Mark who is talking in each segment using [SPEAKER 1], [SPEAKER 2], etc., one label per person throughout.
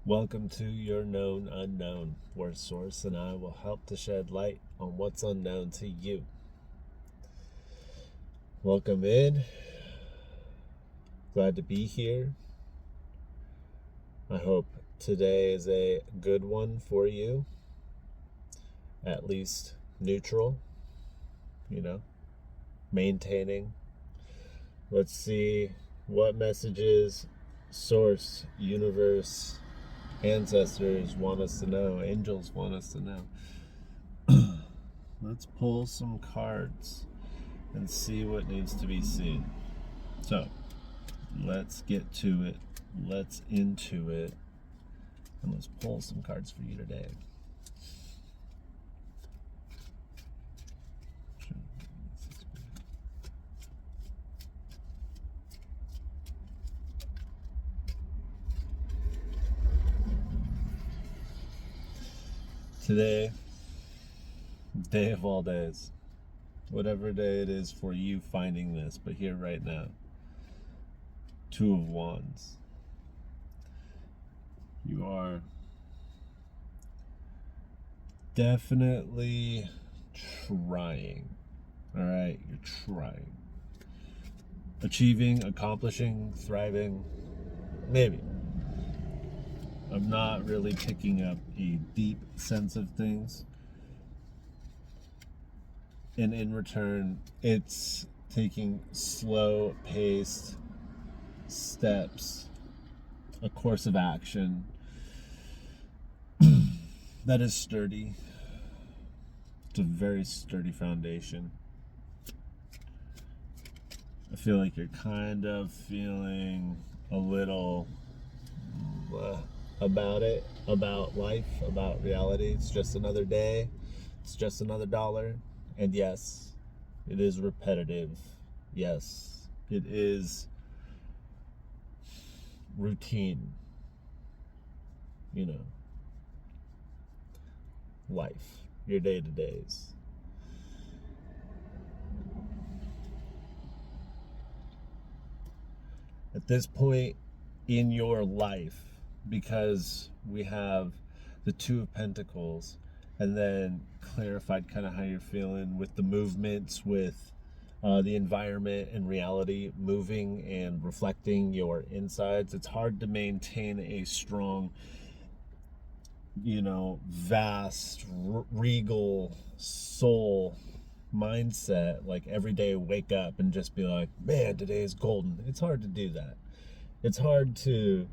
[SPEAKER 1] Welcome to your known unknown, where Source and I will help to shed light on what's unknown to you. Welcome in. Glad to be here. I hope today is a good one for you. At least neutral, maintaining. Let's see what messages Source, Universe, ancestors want us to know, angels want us to know. Let's pull some cards and see what needs to be seen. So, let's get to it. Let's into it. And let's pull some cards for you today. Today, day of all days, whatever day it is for you finding this, but here right now, Two of Wands. You are definitely trying. All right, you're trying. Achieving, accomplishing, thriving, maybe. I'm not really picking up a deep sense of things. And in return, it's taking slow paced steps, a course of action that is sturdy. It's a very sturdy foundation. I feel like you're kind of feeling a little about it, about life, about reality. It's just another day. It's just another dollar. And yes, it is repetitive. Yes, it is routine. Life, your day-to-days. At this point in your life, because we have the Two of Pentacles and then clarified kind of how you're feeling with the movements, with the environment and reality moving and reflecting your insides, it's hard to maintain a strong, vast, regal soul mindset. Like every day wake up and just be like, man, today is golden. It's hard to do that. It's hard to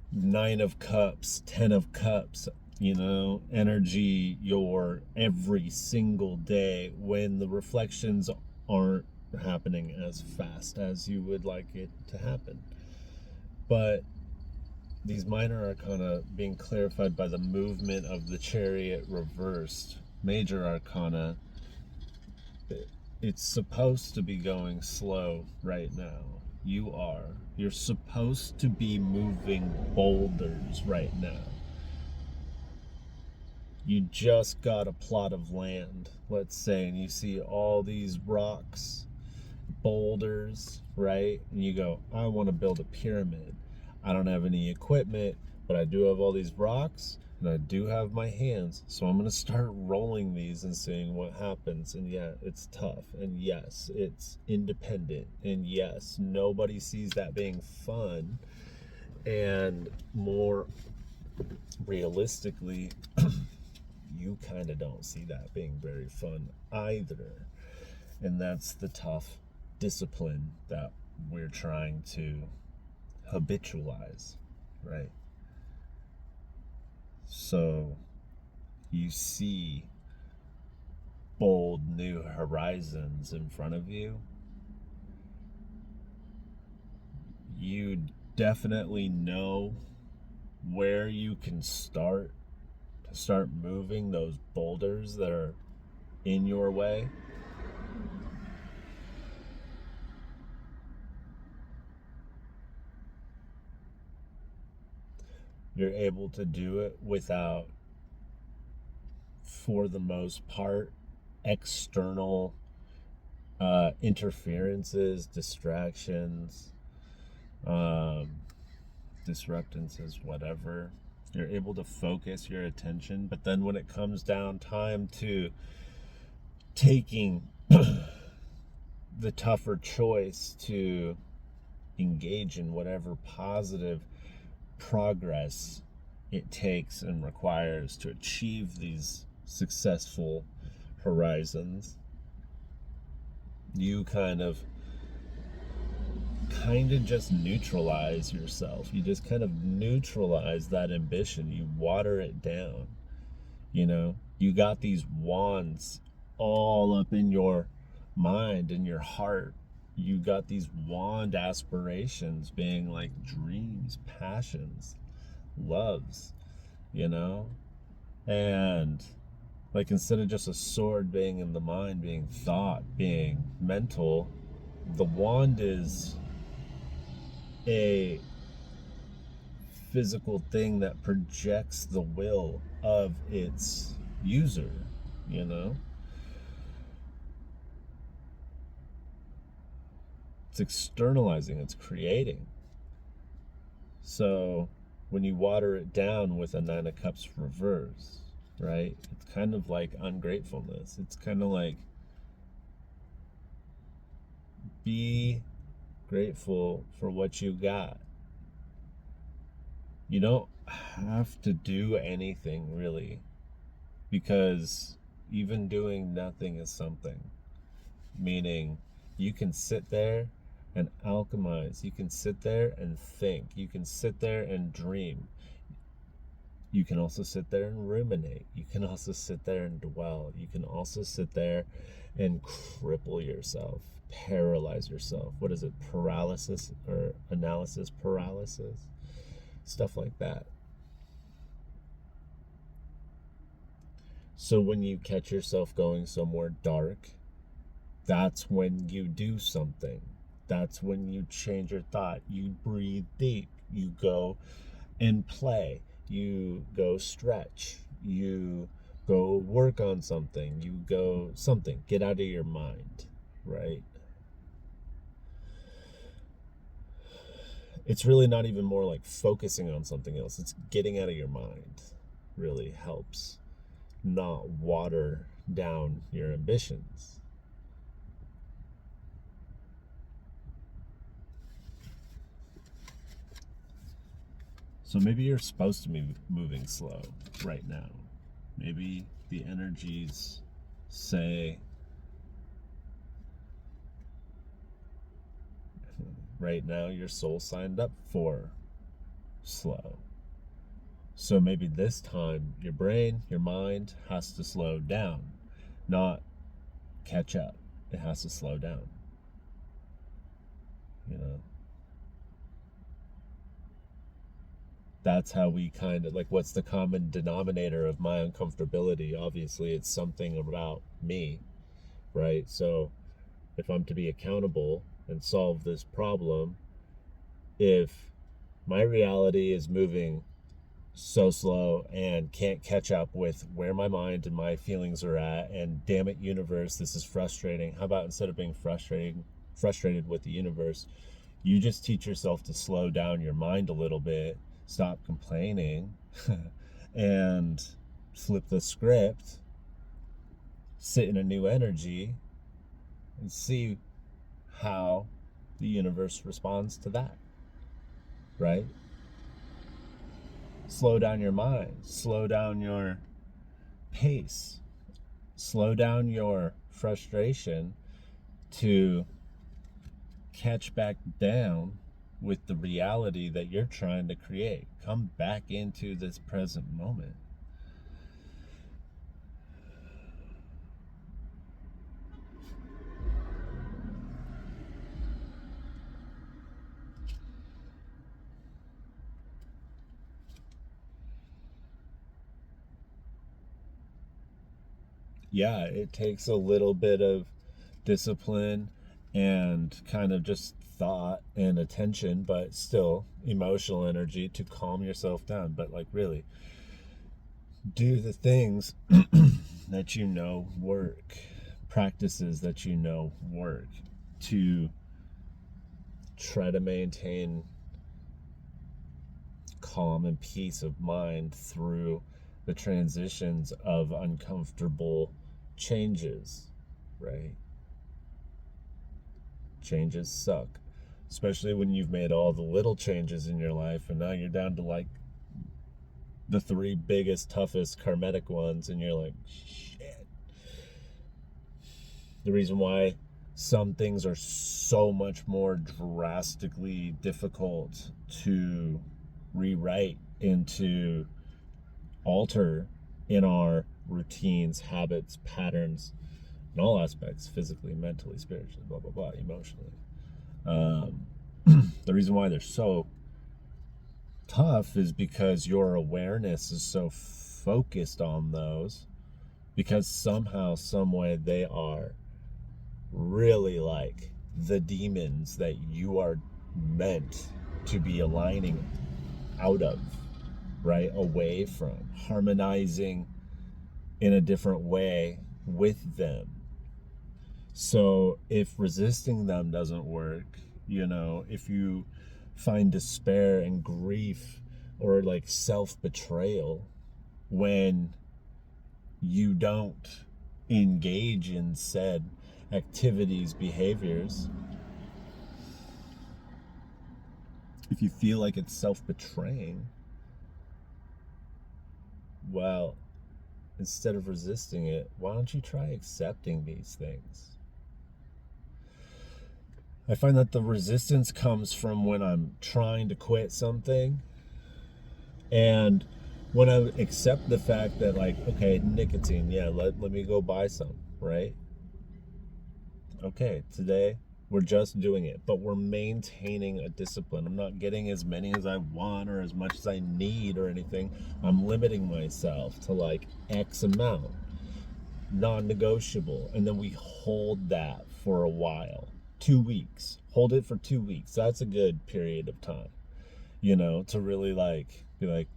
[SPEAKER 1] Nine of Cups, Ten of Cups, energy your every single day when the reflections aren't happening as fast as you would like it to happen. But these minor arcana being clarified by the movement of the Chariot reversed. Major arcana, it's supposed to be going slow right now. You're supposed to be moving boulders right now. You just got a plot of land, let's say, and you see all these rocks, boulders, right? And you go, I want to build a pyramid. I don't have any equipment, but I do have all these rocks and I do have my hands. So I'm going to start rolling these and seeing what happens. And yeah, it's tough. And yes, it's independent. And yes, nobody sees that being fun. And more realistically, you kind of don't see that being very fun either. And that's the tough discipline that we're trying to habitualize, right? So you see bold new horizons in front of you. You definitely know where you can start to start moving those boulders that are in your way. You're able to do it without, for the most part, external interferences, distractions, um, disruptances, whatever. You're able to focus your attention, but then when it comes down time to taking the tougher choice to engage in whatever positive progress it takes and requires to achieve these successful horizons, you kind of just neutralize yourself. You just kind of neutralize that ambition. You water it down. You got these wands all up in your mind and your heart. You got these wand aspirations being like dreams, passions, loves, and like instead of just a sword being in the mind, being thought, being mental, the wand is a physical thing that projects the will of its user, It's externalizing, it's creating. So when you water it down with a Nine of Cups reverse, right? It's kind of like ungratefulness. It's kind of like be grateful for what you got. You don't have to do anything really, because even doing nothing is something. Meaning you can sit there and alchemize. You can sit there and think. You can sit there and dream. You can also sit there and ruminate. You can also sit there and dwell. You can also sit there and cripple yourself, paralyze yourself. What is it? Paralysis or analysis paralysis? Stuff like that. So when you catch yourself going somewhere dark, that's when you do something. That's when you change your thought. You breathe deep. You go and play. You go stretch. You go work on something. You go something. Get out of your mind, right? It's really not even more like focusing on something else. It's getting out of your mind really helps not water down your ambitions. So maybe you're supposed to be moving slow right now. Maybe the energies say right now your soul signed up for slow. So maybe this time your brain, your mind has to slow down, not catch up. It has to slow down. That's how we kind of like, what's the common denominator of my uncomfortability? Obviously, it's something about me, right? So if I'm to be accountable and solve this problem, if my reality is moving so slow and can't catch up with where my mind and my feelings are at, and damn it, universe, this is frustrating. How about instead of being frustrated with the universe, you just teach yourself to slow down your mind a little bit, stop complaining, and flip the script, sit in a new energy, and see how the universe responds to that, right? Slow down your mind, slow down your pace, slow down your frustration to catch back down with the reality that you're trying to create. Come back into this present moment. Yeah, it takes a little bit of discipline and kind of just thought and attention, but still emotional energy to calm yourself down. But like, really, do the things that you know work, practices that you know work, to try to maintain calm and peace of mind through the transitions of uncomfortable changes, right? Changes suck, especially when you've made all the little changes in your life and now you're down to like the 3 biggest, toughest karmatic ones, and you're like, shit. The reason why some things are so much more drastically difficult to rewrite and to alter in our routines, habits, patterns, in all aspects, physically, mentally, spiritually, blah, blah, blah, emotionally. The reason why they're so tough is because your awareness is so focused on those, because somehow, some way, they are really like the demons that you are meant to be aligning out of, right? Away from, harmonizing in a different way with them. So if resisting them doesn't work, if you find despair and grief or like self-betrayal when you don't engage in said activities, behaviors, if you feel like it's self-betraying, well, instead of resisting it, why don't you try accepting these things? I find that the resistance comes from when I'm trying to quit something, and when I accept the fact that, like, okay, nicotine, yeah, let me go buy some, right? Okay, today we're just doing it, but we're maintaining a discipline. I'm not getting as many as I want or as much as I need or anything. I'm limiting myself to like X amount, non-negotiable, and then we hold that for a while. 2 weeks. Hold it for 2 weeks. That's a good period of time, to really like be like,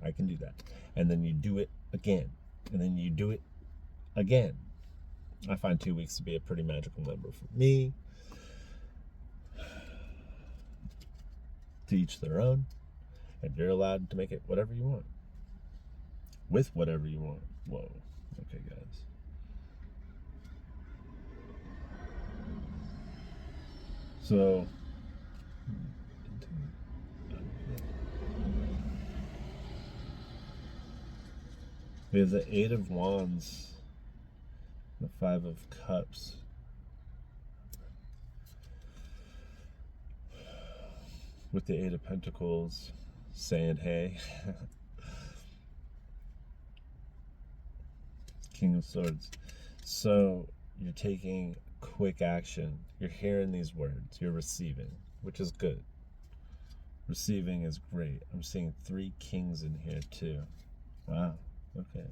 [SPEAKER 1] I can do that. And then you do it again. And then you do it again. I find 2 weeks to be a pretty magical number for me. To each their own. And you're allowed to make it whatever you want. With whatever you want. Whoa. Okay, guys. So, we have the 8 of Wands, the 5 of Cups, with the 8 of Pentacles saying, hey, King of Swords. So, you're taking quick action. You're hearing these words. You're receiving, which is good. Receiving is great. I'm seeing 3 kings in here too. Wow. Okay.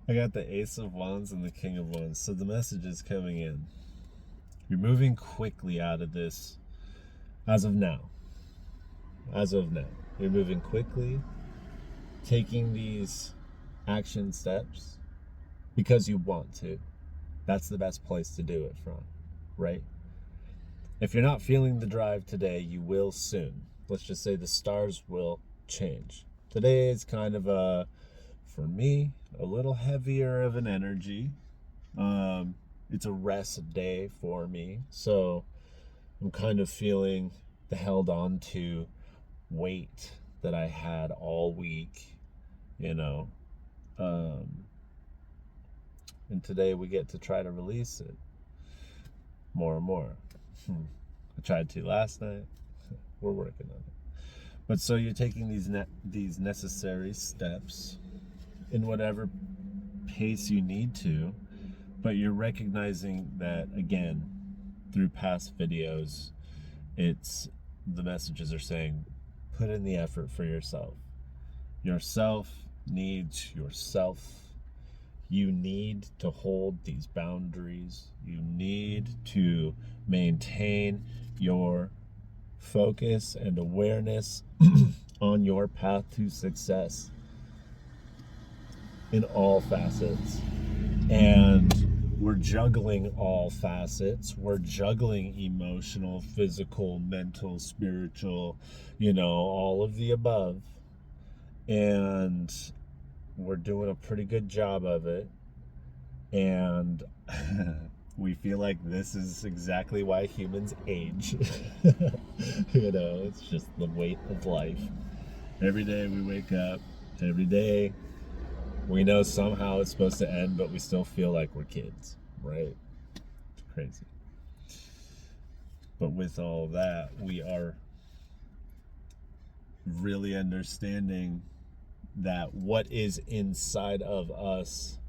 [SPEAKER 1] I got the Ace of Wands and the King of Wands. So the message is coming in. You're moving quickly out of this as of now. As of now. You're moving quickly, taking these action steps because you want to. That's the best place to do it from, right? If you're not feeling the drive today, you will soon. Let's just say the stars will change. Today is kind of for me, a little heavier of an energy. It's a rest day for me, so I'm kind of feeling the held on to weight that I had all week, and today we get to try to release it more and more. I tried to last night. We're working on it. But so you're taking these necessary steps in whatever pace you need to, but you're recognizing that, again, through past videos, It's the messages are saying, put in the effort for yourself. Yourself needs yourself. You need to hold these boundaries. You need to maintain your focus and awareness on your path to success in all facets. And we're juggling all facets. We're juggling emotional, physical, mental, spiritual, all of the above. And we're doing a pretty good job of it. And we feel like this is exactly why humans age. It's just the weight of life. Every day we wake up, every day we know somehow it's supposed to end, but we still feel like we're kids, right? It's crazy. But with all that, we are really understanding that what is inside of us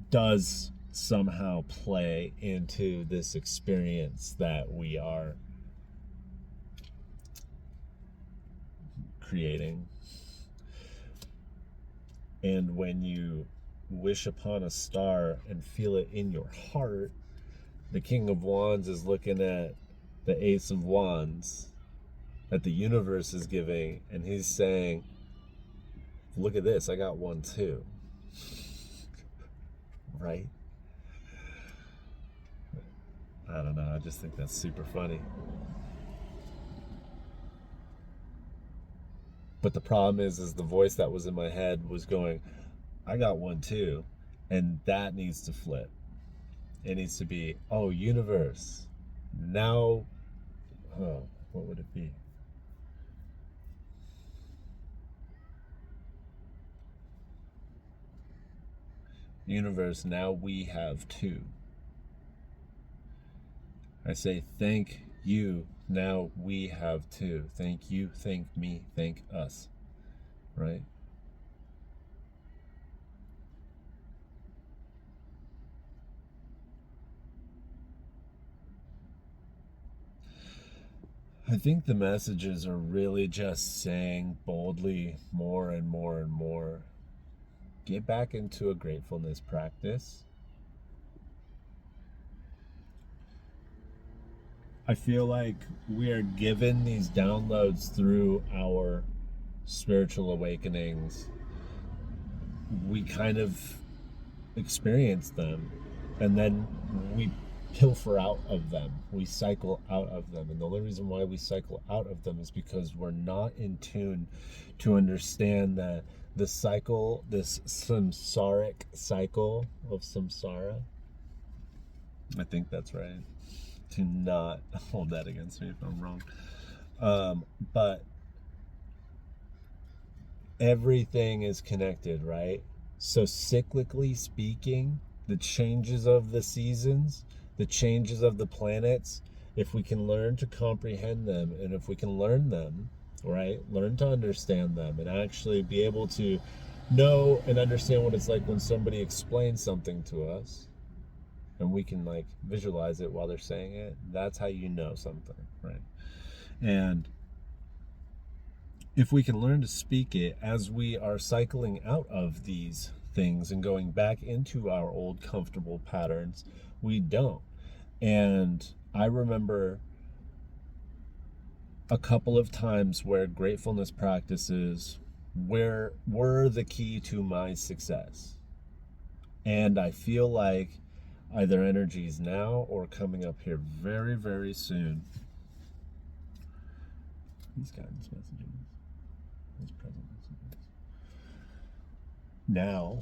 [SPEAKER 1] does somehow play into this experience that we are creating. And when you wish upon a star and feel it in your heart, the King of Wands is looking at the Ace of Wands that the universe is giving, and he's saying, look at this, I got one too. Right? I don't know, I just think that's super funny. But the problem is the voice that was in my head was going, I got one too. And that needs to flip. It needs to be, oh, universe. Now, what would it be? Universe, now we have two. I say, thank you, now we have two. Thank you, thank me, thank us. Right? I think the messages are really just saying boldly more and more and more, get back into a gratefulness practice. I feel like we are given these downloads through our spiritual awakenings. We kind of experience them, and then we pilfer out of them. We cycle out of them. And the only reason why we cycle out of them is because we're not in tune to understand that the cycle, this samsaric cycle of samsara, I think that's right. Do not hold that against me if I'm wrong. But everything is connected, right? So cyclically speaking, the changes of the seasons, the changes of the planets, if we can learn to comprehend them, and if we can learn them, right, learn to understand them, and actually be able to know and understand what it's like when somebody explains something to us, and we can like visualize it while they're saying it, that's how you know something, right? And if we can learn to speak it as we are cycling out of these things and going back into our old comfortable patterns, we don't. And I remember a couple of times where gratefulness practices were the key to my success. And I feel like either energies now or coming up here very, very soon. These guidance messages. These present messages. Now,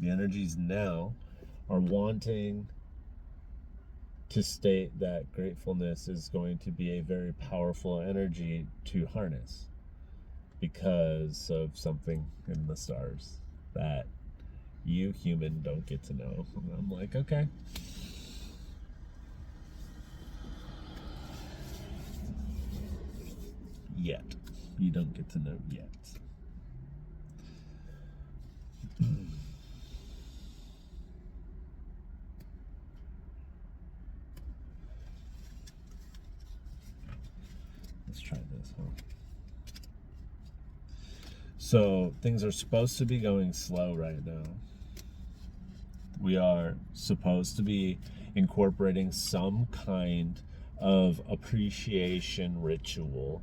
[SPEAKER 1] the energies now are wanting to state that gratefulness is going to be a very powerful energy to harness because of something in the stars that you human don't get to know. And I'm like, okay. Yet. You don't get to know yet. So things are supposed to be going slow right now. We are supposed to be incorporating some kind of appreciation ritual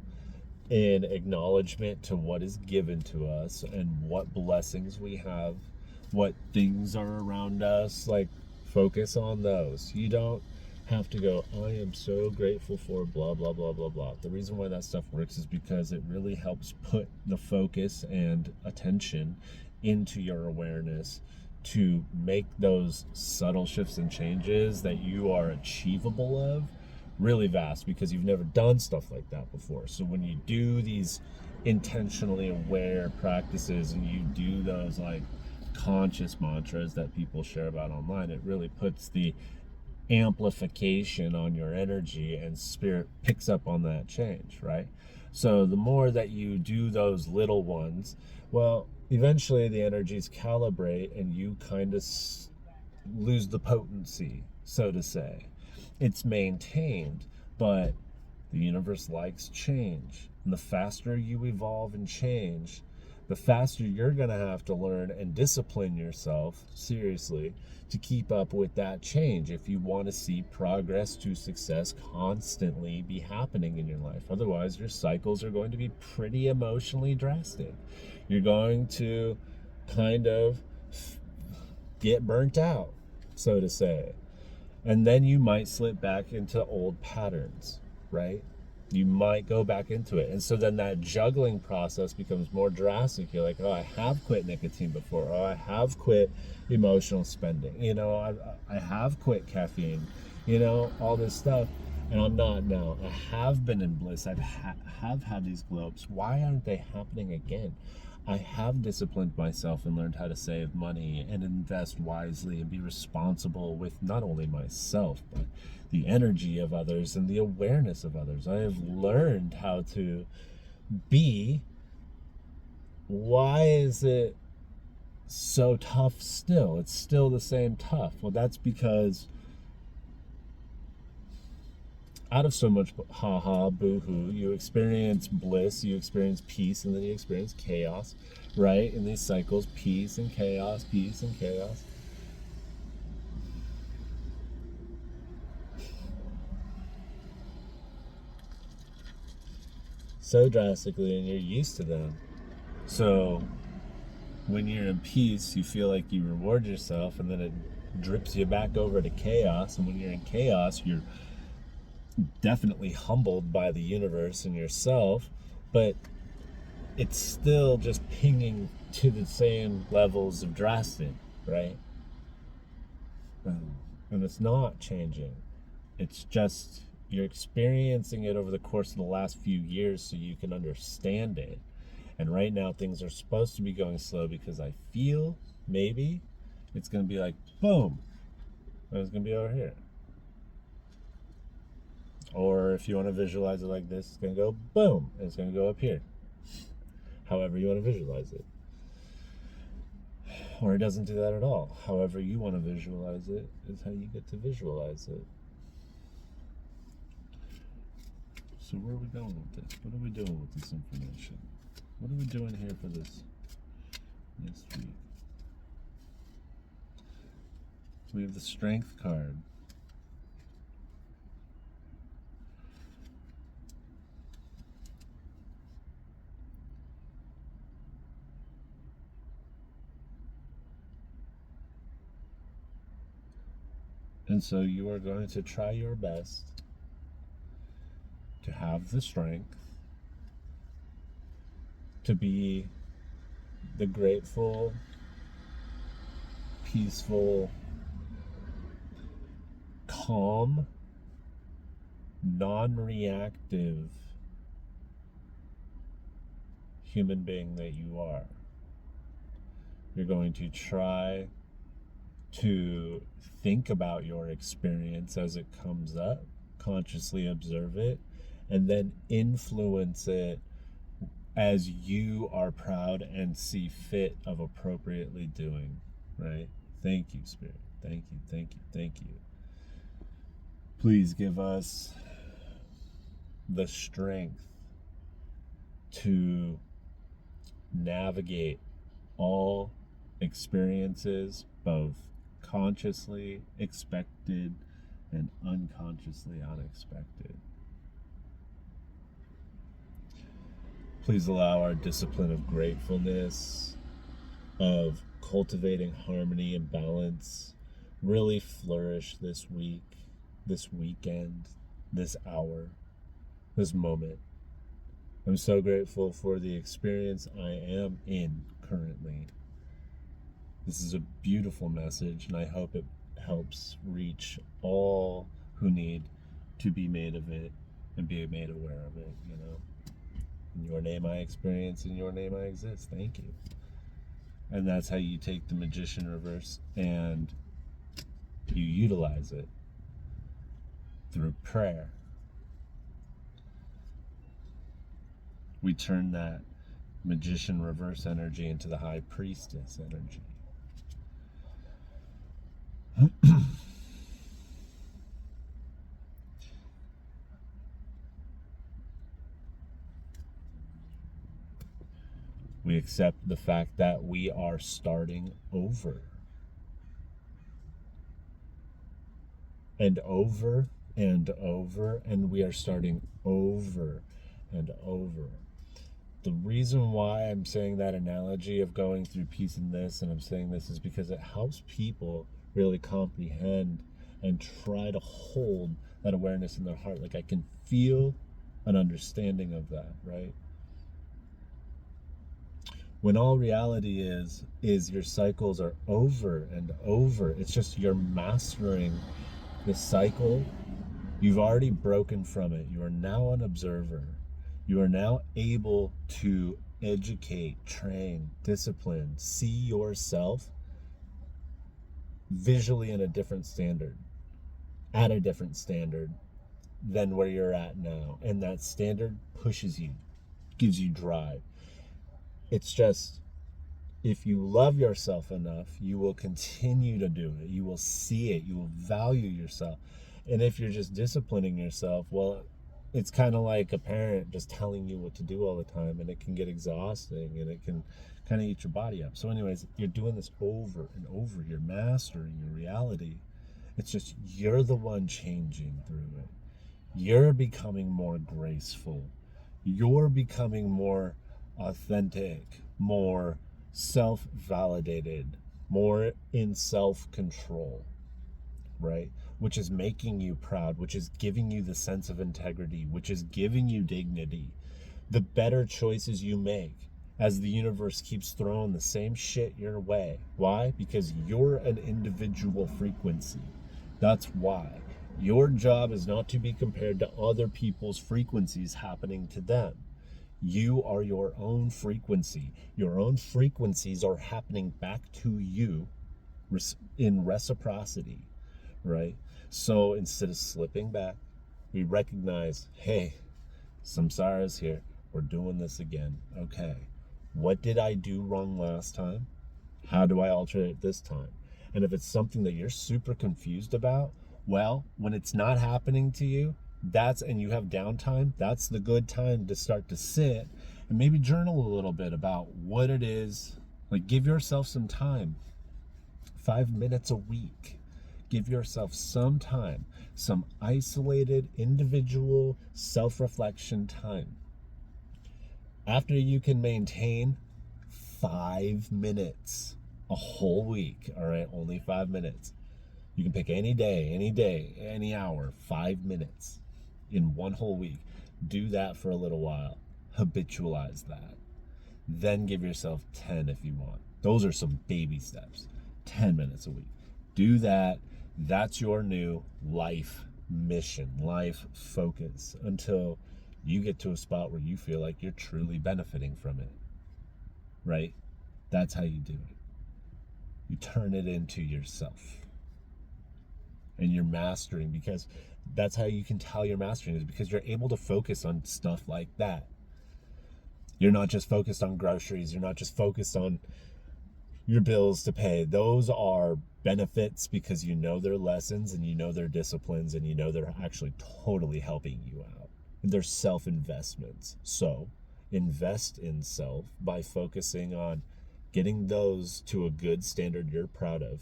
[SPEAKER 1] in acknowledgement to what is given to us and what blessings we have, what things are around us. Like, focus on those. You don't have to go, I am so grateful for blah, blah, blah, blah, blah. The reason why that stuff works is because it really helps put the focus and attention into your awareness to make those subtle shifts and changes that you are achievable of really vast, because you've never done stuff like that before. So when you do these intentionally aware practices and you do those like conscious mantras that people share about online, it really puts the amplification on your energy, and spirit picks up on that change, right? So the more that you do those little ones, well, eventually the energies calibrate and you kind of lose the potency, so to say. It's maintained, but the universe likes change. And the faster you evolve and change, the faster you're going to have to learn and discipline yourself seriously to keep up with that change if you want to see progress to success constantly be happening in your life. Otherwise, your cycles are going to be pretty emotionally drastic. You're going to kind of get burnt out, so to say. And then you might slip back into old patterns, right? You might go back into it. And so then that juggling process becomes more drastic. You're like, oh, I have quit nicotine before. Oh, I have quit emotional spending. You know, I have quit caffeine, you know, all this stuff. And I'm not now. I have been in bliss. Have had these globes. Why aren't they happening again? I have disciplined myself and learned how to save money and invest wisely and be responsible with not only myself, but the energy of others and the awareness of others. I have learned how to be. Why is it so tough still? It's still the same tough. Well, that's because out of so much haha, boo-hoo, you experience bliss, you experience peace, and then you experience chaos, right? In these cycles, peace and chaos, peace and chaos. So drastically, and you're used to them. So when you're in peace, you feel like you reward yourself, and then it drips you back over to chaos. And when you're in chaos, you're definitely humbled by the universe and yourself, but it's still just pinging to the same levels of drastic, right? And it's not changing. It's just you're experiencing it over the course of the last few years so you can understand it. And right now things are supposed to be going slow because I feel maybe it's going to be like boom, and it's going to be over here. Or if you want to visualize it like this, it's going to go boom, and it's going to go up here. However you want to visualize it. Or it doesn't do that at all. However you want to visualize it is how you get to visualize it. So where are we going with this? What are we doing with this information? What are we doing here for this week? We have the Strength card. And so you are going to try your best to have the strength to be the grateful, peaceful, calm, non-reactive human being that you are. You're going to try to think about your experience as it comes up, consciously observe it, and then influence it as you are proud and see fit of appropriately doing, right? Thank you, Spirit. Thank you, thank you, thank you. Please give us the strength to navigate all experiences, both consciously expected and unconsciously unexpected. Please allow our discipline of gratefulness, of cultivating harmony and balance, really flourish this week, this weekend, this hour, this moment. I'm so grateful for the experience I am in currently. This is a beautiful message, and I hope it helps reach all who need to be made of it and be made aware of it, you know. In your name I experience, in your name I exist. Thank you. And that's how you take the magician reverse and you utilize it through prayer. We turn that magician reverse energy into the high priestess energy. We accept the fact that we are starting over. And over and over, and we are starting over and over. The reason why I'm saying that analogy of going through peace in this, and I'm saying this, is because it helps people really comprehend and try to hold that awareness in their heart. Like, I can feel an understanding of that, right? When all reality is your cycles are over and over. It's just you're mastering the cycle. You've already broken from it. You are now an observer. You are now able to educate, train, discipline, see yourself visually in a different standard, at a different standard than where you're at now. And that standard pushes you, gives you drive. It's just, if you love yourself enough, you will continue to do it. You will see it. You will value yourself. And if you're just disciplining yourself, well, it's kind of like a parent just telling you what to do all the time, and it can get exhausting, and it can kind of eat your body up. So anyways, you're doing this over and over. You're mastering your reality. It's just you're the one changing through it. You're becoming more graceful. You're becoming more authentic, more self-validated, more in self-control, right? Which is making you proud, which is giving you the sense of integrity, which is giving you dignity. The better choices you make as the universe keeps throwing the same shit your way. Why? Because you're an individual frequency. That's why. Your job is not to be compared to other people's frequencies happening to them. You are your own frequency. Your own frequencies are happening back to you in reciprocity, right? So instead of slipping back, we recognize, hey, samsara's here. We're doing this again. Okay, what did I do wrong last time? How do I alter it this time? And if it's something that you're super confused about, well, when it's not happening to you, and you have downtime, that's the good time to start to sit and maybe journal a little bit about what it is. Like, give yourself some time, 5 minutes a week. Give yourself some time, some isolated, individual self-reflection time. After you can maintain 5 minutes a whole week, all right, only 5 minutes. You can pick any day, any hour, 5 minutes in one whole week. Do that for a little while. Habitualize that. Then give yourself 10 if you want. Those are some baby steps. 10 minutes a week. Do that. That's your new life mission, life focus, until you get to a spot where you feel like you're truly benefiting from it, right? That's how you do it. You turn it into yourself. And you're mastering, because that's how you can tell you're mastering, is because you're able to focus on stuff like that. You're not just focused on groceries. You're not just focused on your bills to pay. Those are benefits because you know they're lessons and you know they're disciplines and you know they're actually totally helping you out. And they're self-investments. So invest in self by focusing on getting those to a good standard you're proud of.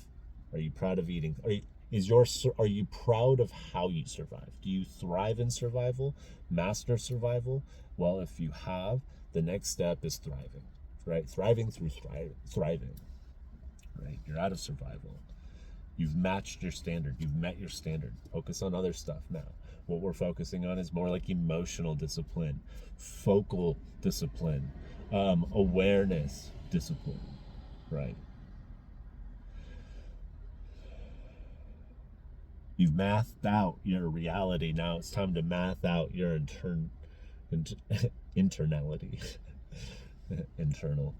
[SPEAKER 1] Are you proud of eating? Are you proud of how you survive? Do you thrive in survival? Master survival? Well, if you have, the next step is thriving, right? Thriving through thriving, right? You're out of survival. You've matched your standard. You've met your standard. Focus on other stuff now. What we're focusing on is more like emotional discipline, focal discipline, awareness discipline, right? You've mathed out your reality. Now it's time to math out your internality. Internal.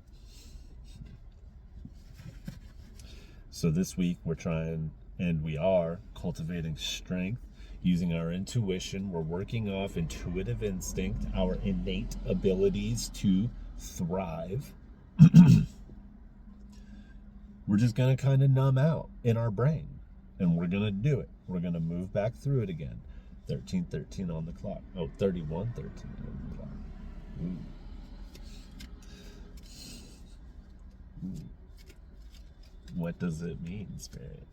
[SPEAKER 1] So this week we're trying, and we are cultivating strength using our intuition. We're working off intuitive instinct, our innate abilities to thrive. We're just going to kind of numb out in our brain, and we're going to do it. We're going to move back through it again. 13:13 on the clock. Oh, 31:13 on the clock. Ooh. Ooh. What does it mean, Spirit?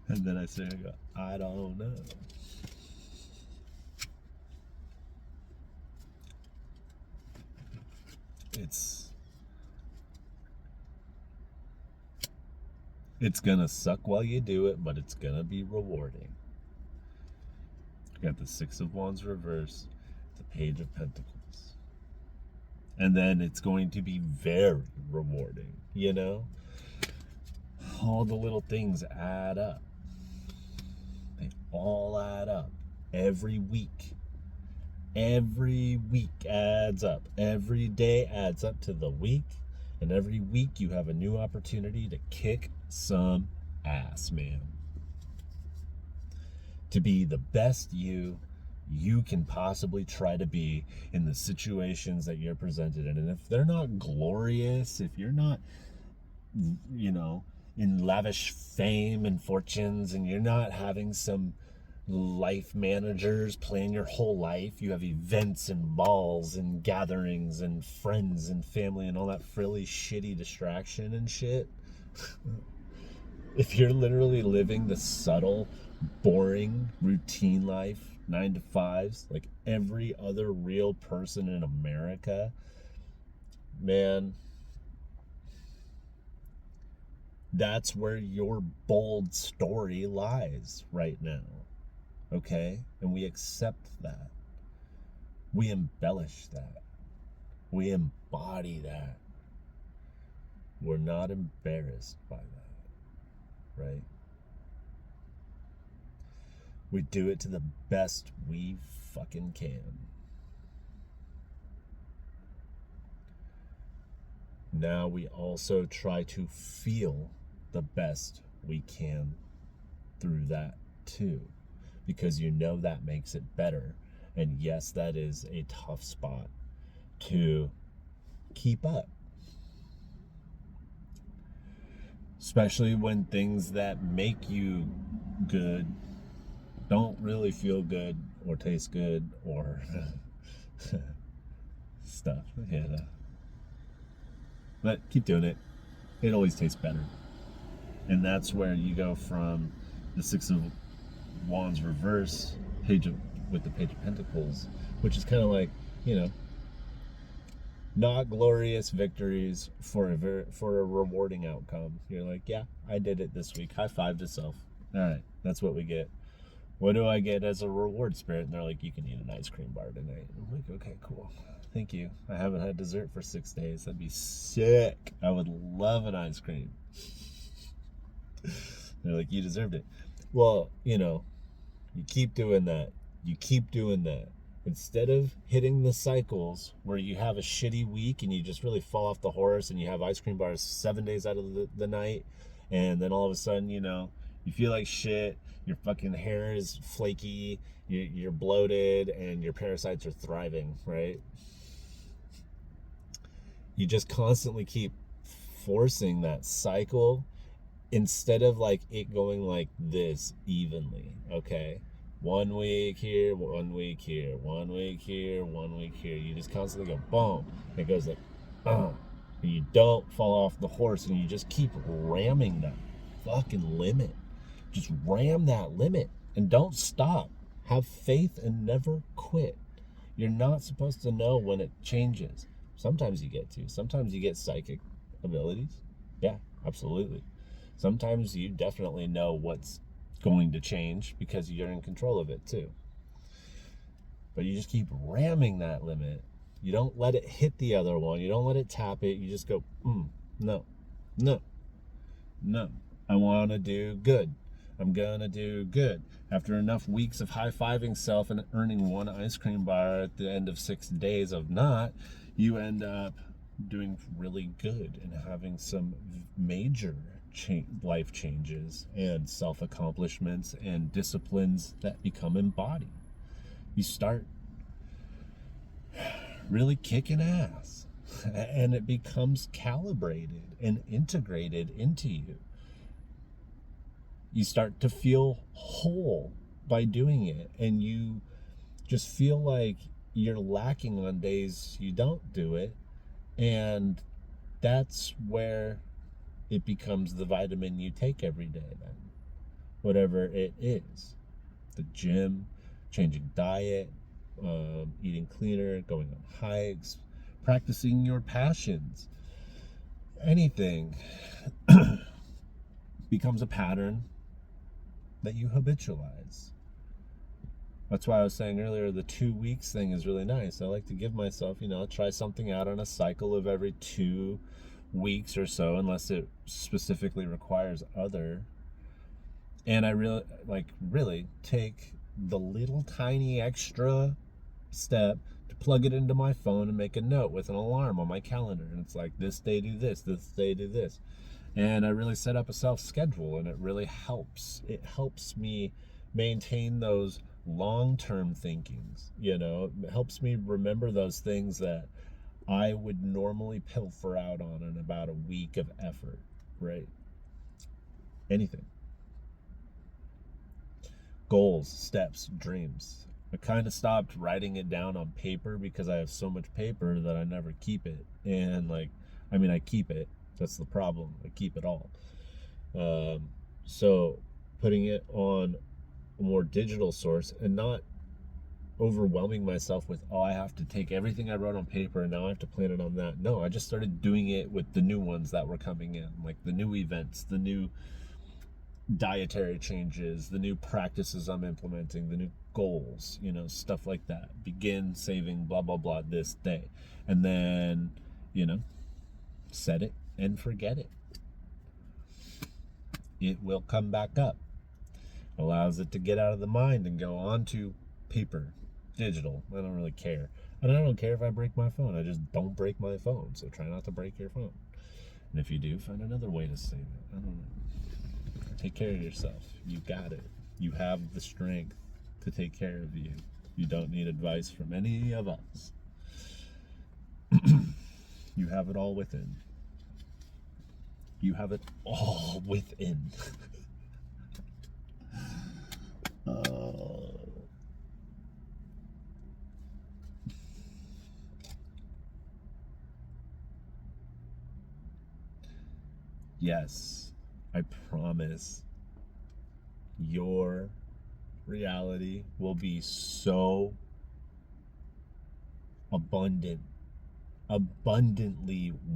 [SPEAKER 1] And then I say, I don't know. It's gonna suck while you do it, but it's gonna be rewarding. You got the Six of Wands reverse, the Page of Pentacles. And then it's going to be very rewarding, you know? All the little things add up. They all add up. Every week. Every week adds up. Every day adds up to the week. And every week you have a new opportunity to kick some ass, man. To be the best you can possibly try to be in the situations that you're presented in. And if they're not glorious, if you're not, in lavish fame and fortunes, and you're not having some life managers plan your whole life, you have events and balls and gatherings and friends and family and all that frilly shitty distraction and shit. If you're literally living the subtle, boring, routine life, 9 to 5s, like every other real person in America, man, that's where your bold story lies right now. Okay? And we accept that. We embellish that. We embody that. We're not embarrassed by that. Right? We do it to the best we fucking can. Now we also try to feel the best we can through that too, because that makes it better. And yes, that is a tough spot to keep up, especially when things that make you good don't really feel good or taste good or stuff. Yeah. But keep doing it. It always tastes better. And that's where you go from the Six of Wands reverse with the Page of Pentacles, which is kind of like, not glorious victories for a rewarding outcome. You're like, yeah, I did it this week. High five to self. All right, that's what we get. What do I get as a reward, Spirit? And they're like, you can eat an ice cream bar tonight. I'm like, okay, cool. Thank you. I haven't had dessert for 6 days. That'd be sick. I would love an ice cream. They're like, you deserved it. Well, you keep doing that. You keep doing that. Instead of hitting the cycles where you have a shitty week and you just really fall off the horse and you have ice cream bars 7 days out of the night, and then all of a sudden, you feel like shit, your fucking hair is flaky, you're bloated, and your parasites are thriving, right? You just constantly keep forcing that cycle instead of like it going like this evenly, okay? 1 week here, 1 week here, 1 week here, 1 week here. You just constantly go boom. It goes like, and you don't fall off the horse, and you just keep ramming that fucking limit. Just ram that limit and don't stop. Have faith and never quit. You're not supposed to know when it changes. Sometimes you get to. Sometimes you get psychic abilities. Yeah, absolutely. Sometimes you definitely know what's going to change because you're in control of it too. But you just keep ramming that limit. You don't let it hit the other one. You don't let it tap it. You just go, no, no, no. I want to do good. I'm going to do good. After enough weeks of high-fiving self and earning 1 ice cream bar at the end of 6 days of not, you end up doing really good and having some major life changes and self-accomplishments and disciplines that become embodied. You start really kicking ass, and it becomes calibrated and integrated into you. You start to feel whole by doing it, and you just feel like you're lacking on days you don't do it, and that's where it becomes the vitamin you take every day then. Whatever it is. The gym, changing diet, eating cleaner, going on hikes, practicing your passions. Anything becomes a pattern that you habitualize. That's why I was saying earlier the 2 weeks thing is really nice. I like to give myself, try something out on a cycle of every 2 weeks or so, unless it specifically requires other. And I really take the little tiny extra step to plug it into my phone and make a note with an alarm on my calendar. And it's like, this day do this day do this. And I really set up a self-schedule, and it really helps. It helps me maintain those long-term thinkings, It helps me remember those things that I would normally pilfer out on in about a week of effort, right? Anything. Goals, steps, dreams. I kind of stopped writing it down on paper because I have so much paper that I never keep it. And I keep it. That's the problem. I keep it all. So putting it on a more digital source and not overwhelming myself with, I have to take everything I wrote on paper and now I have to plan it on that. No, I just started doing it with the new ones that were coming in, like the new events, the new dietary changes, the new practices I'm implementing, the new goals, stuff like that. Begin saving blah, blah, blah this day. And then, set it and forget it. It will come back up. Allows it to get out of the mind and go onto paper, digital. I don't really care. And I don't care if I break my phone. I just don't break my phone. So try not to break your phone. And if you do, find another way to save it. I don't know. Take care of yourself. You got it. You have the strength to take care of you. You don't need advice from any of us. You have it all within. You have it all within. Yes, I promise your reality will be so abundantly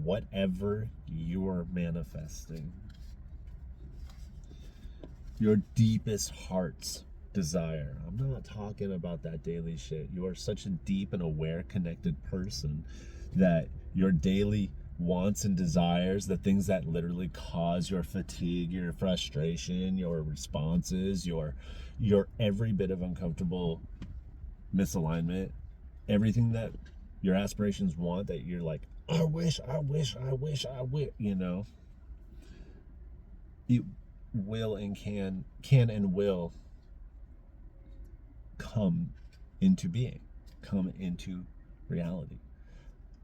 [SPEAKER 1] whatever you're manifesting. Your deepest heart's desire. I'm not talking about that daily shit. You are such a deep and aware, connected person that your daily wants and desires, the things that literally cause your fatigue, your frustration, your responses, your every bit of uncomfortable misalignment, everything that your aspirations want, that you're like, I wish, it will and can and will come into being, come into reality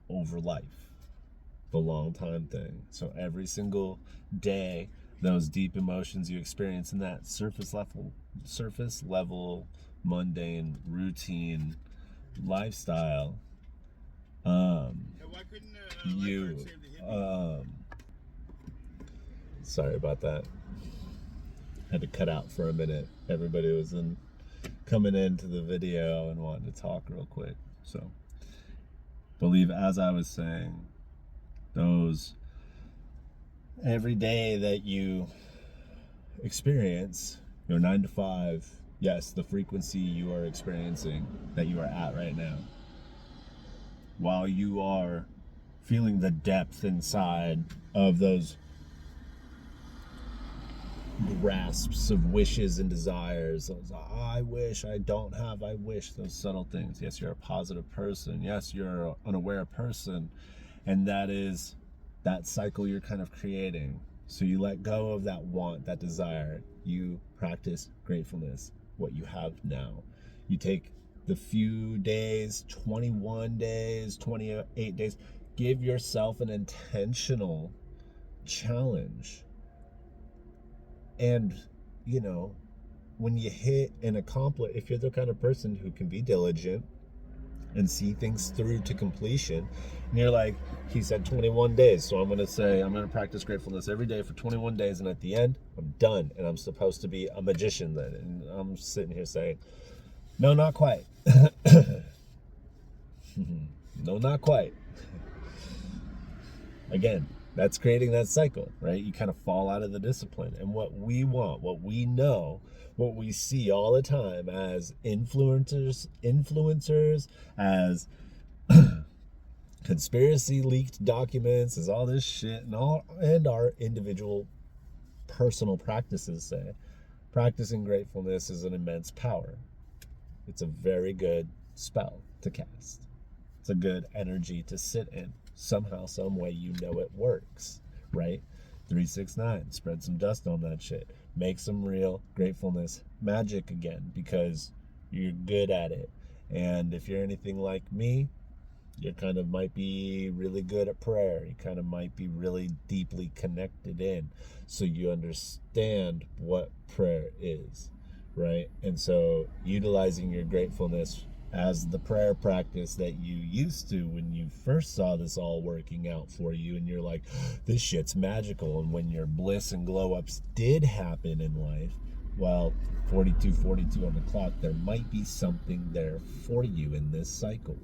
[SPEAKER 1] over life. The long time thing. So every single day those deep emotions you experience in that surface level, mundane, routine lifestyle, you, sorry about that. Had to cut out for a minute. Everybody was coming into the video and wanting to talk real quick. So, believe, as I was saying, those every day that you experience your 9 to 5, yes, the frequency you are experiencing, that you are at right now, while you are feeling the depth inside of those grasps of wishes and desires, those I wish, I don't have, I wish, those subtle things. Yes, you're a positive person. Yes, you're an aware person. And that is that cycle you're kind of creating. So you let go of that want, that desire. You practice gratefulness, what you have now. You take the few days, 21 days, 28 days, give yourself an intentional challenge. And, you know, when you hit and accomplish, if you're the kind of person who can be diligent and see things through to completion, and you're like, he said 21 days, so I'm going to practice gratefulness every day for 21 days, and at the end, I'm done, and I'm supposed to be a magician then. And I'm sitting here saying, no, not quite. No, not quite. Again, that's creating that cycle, right? You kind of fall out of the discipline. And what we want, what we know, what we see all the time as influencers, as conspiracy leaked documents, as all this shit, and our individual personal practices say, practicing gratefulness is an immense power. It's a very good spell to cast. It's a good energy to sit in. Somehow, some way, you know it works, right? 369, spread some dust on that shit. Make some real gratefulness magic again, because you're good at it. And if you're anything like me, you kind of might be really good at prayer. You kind of might be really deeply connected in, so you understand what prayer is, right? And so utilizing your gratefulness as the prayer practice that you used to when you first saw this all working out for you, and you're like, this shit's magical. And when your bliss and glow ups did happen in life, well, 42 on the clock, there might be something there for you in this cycle.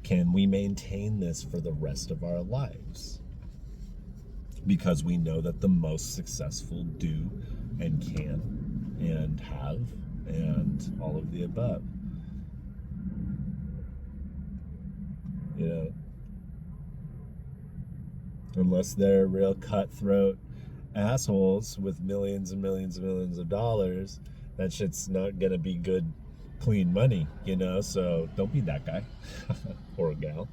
[SPEAKER 1] Can we maintain this for the rest of our lives? Because we know that the most successful do and can and have, and all of the above. You know, unless they're real cutthroat assholes with millions and millions and millions of dollars, that shit's not gonna be good, clean money, you know? So don't be that guy or gal.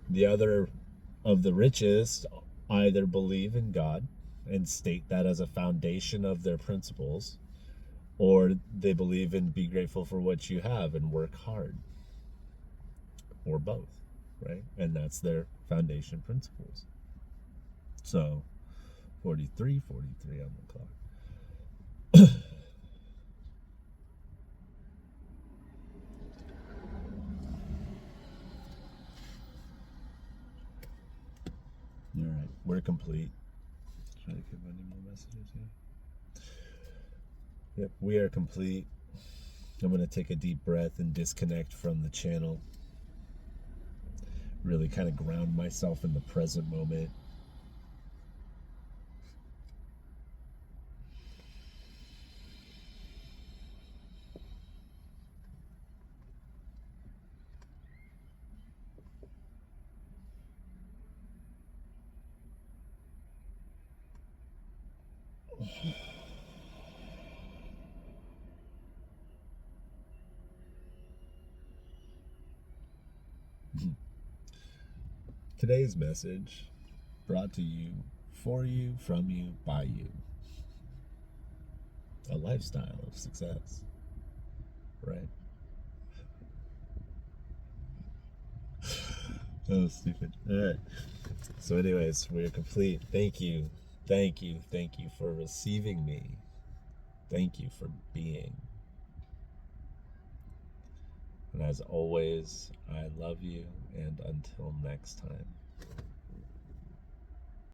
[SPEAKER 1] The other of the richest either believe in God and state that as a foundation of their principles, or they believe in be grateful for what you have and work hard, or both, right? And that's their foundation principles. So 43 on the clock. All right, we're complete. Try to give any more messages here. Yep, we are complete. I'm going to take a deep breath and disconnect from the channel. Really kind of ground myself in the present moment. Today's message brought to you, for you, from you, by you. A lifestyle of success, right? That was stupid. All right. So, anyways, we're complete. Thank you. Thank you. Thank you for receiving me. Thank you for being. And as always, I love you. And until next time.